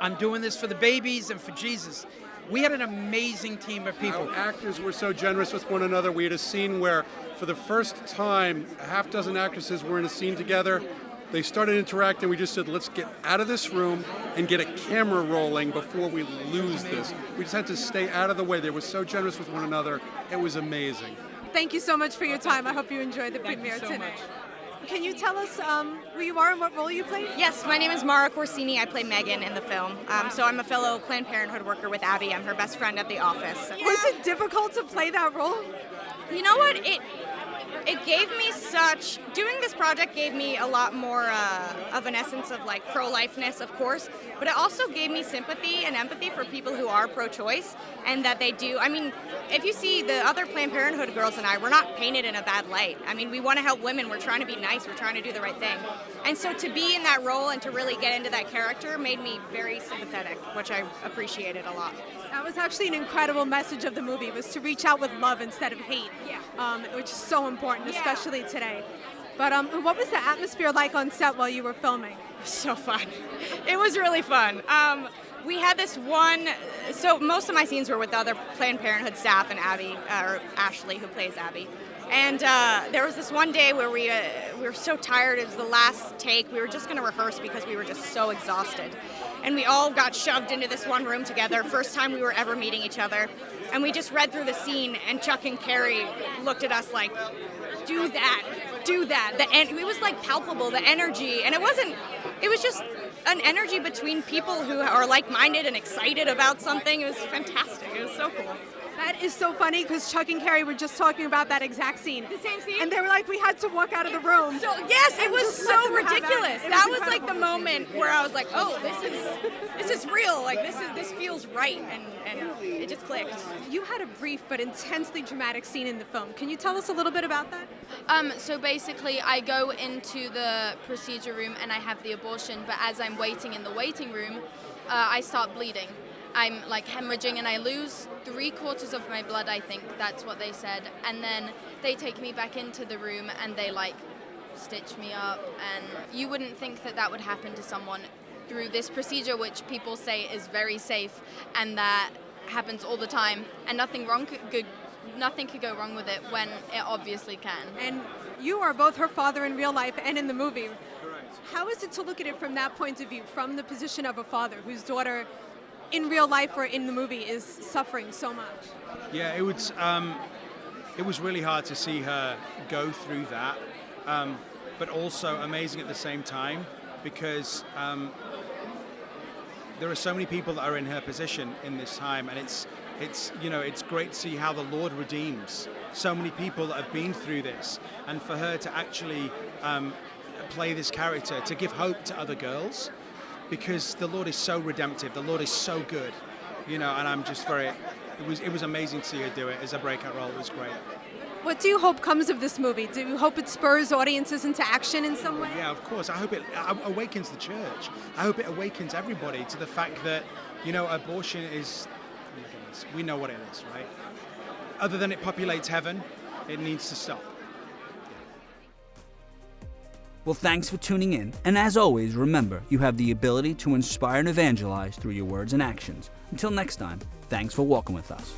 I'm doing this for the babies and for Jesus. We had an amazing team of people. Our actors were so generous with one another. We had a scene where, for the first time, a half dozen actresses were in a scene together. They started interacting. We just said, let's get out of this room and get a camera rolling before we lose this. We just had to stay out of the way. They were so generous with one another. It was amazing. Thank you so much for your time. I hope you enjoyed the premiere tonight. Can you tell us who you are and what role you played? Yes, my name is Mara Corsini. I play Megan in the film. So I'm a fellow Planned Parenthood worker with Abby. I'm her best friend at the office. Was it difficult to play that role? You know what? It gave me doing this project gave me a lot more of an essence of like pro-lifeness, of course, but it also gave me sympathy and empathy for people who are pro-choice and that they do. I mean, if you see the other Planned Parenthood girls and I, we're not painted in a bad light. I mean, we want to help women. We're trying to be nice. We're trying to do the right thing. And so to be in that role and to really get into that character made me very sympathetic, which I appreciated a lot. That was actually an incredible message of the movie, was to reach out with love instead of hate, which is so important, especially today. But what was the atmosphere like on set while you were filming? So fun. It was really fun. We had this one, so most of my scenes were with the other Planned Parenthood staff and Abby, or Ashley, who plays Abby. And there was this one day where we were so tired. It was the last take. We were just going to rehearse because we were just so exhausted. And we all got shoved into this one room together. First time we were ever meeting each other. And we just read through the scene, and Chuck and Carrie looked at us like, do that. It was like palpable, the energy. And it was just an energy between people who are like-minded and excited about something. It was fantastic. It was so cool. That is so funny because Chuck and Carrie were just talking about that exact scene. The same scene? And they were like, we had to walk out of the room. So yes, it And was just let so them have at it. ridiculous. It That was was like the incredible. moment where I was like, oh, this is real. Like this feels right, and it just clicked. You had a brief but intensely dramatic scene in the film. Can you tell us a little bit about that? So basically, I go into the procedure room and I have the abortion, but as I'm waiting in the waiting room, I start bleeding. I'm like hemorrhaging and I lose 3/4 of my blood, I think that's what they said. And then they take me back into the room and they like stitch me up. And you wouldn't think that that would happen to someone through this procedure, which people say is very safe and that happens all the time. And nothing could go wrong with it when it obviously can. And you are both her father in real life and in the movie. Correct. How is it to look at it from that point of view, from the position of a father whose daughter in real life or in the movie is suffering so much? Yeah, it was really hard to see her go through that, but also amazing at the same time because there are so many people that are in her position in this time, and it's great to see how the Lord redeems so many people that have been through this, and for her to actually play this character to give hope to other girls, because the Lord is so redemptive, the Lord is so good, and I'm just it was amazing to see her do it as a breakout role. It was great. What do you hope comes of this movie? Do you hope it spurs audiences into action in some way? Yeah, of course. I hope it awakens the church. I hope it awakens everybody to the fact that, abortion is, oh my goodness, we know what it is, right? Other than it populates heaven, it needs to stop. Well, thanks for tuning in. And as always, remember, you have the ability to inspire and evangelize through your words and actions. Until next time, thanks for walking with us.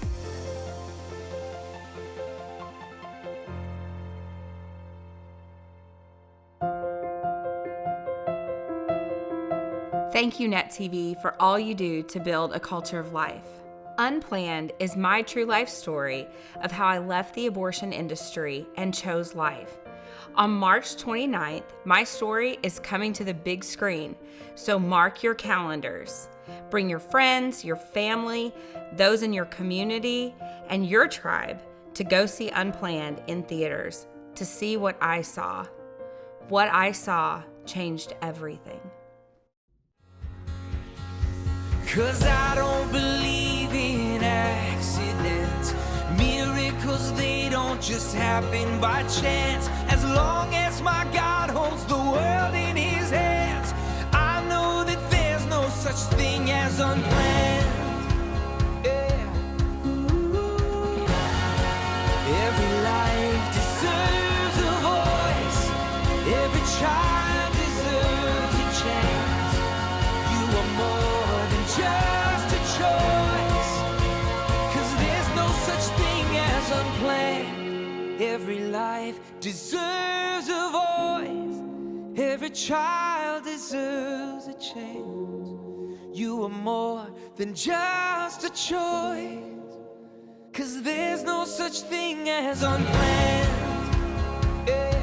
Thank you, Net TV, for all you do to build a culture of life. Unplanned is my true life story of how I left the abortion industry and chose life. On March 29th, my story is coming to the big screen, so mark your calendars. Bring your friends, your family, those in your community, and your tribe to go see Unplanned in theaters to see what I saw. What I saw changed everything. 'Cause I don't believe in accidents. Miracles, they don't just happen by chance. As long as my God holds the world in his hands, I know that there's no such thing as unplanned. Yeah. Every life deserves a voice. Every child deserves a chance. You are more than just a choice, 'cause there's no such thing as unplanned. Every life deserves a voice. Every child deserves a chance. You are more than just a choice, 'cause there's no such thing as unplanned. Yeah.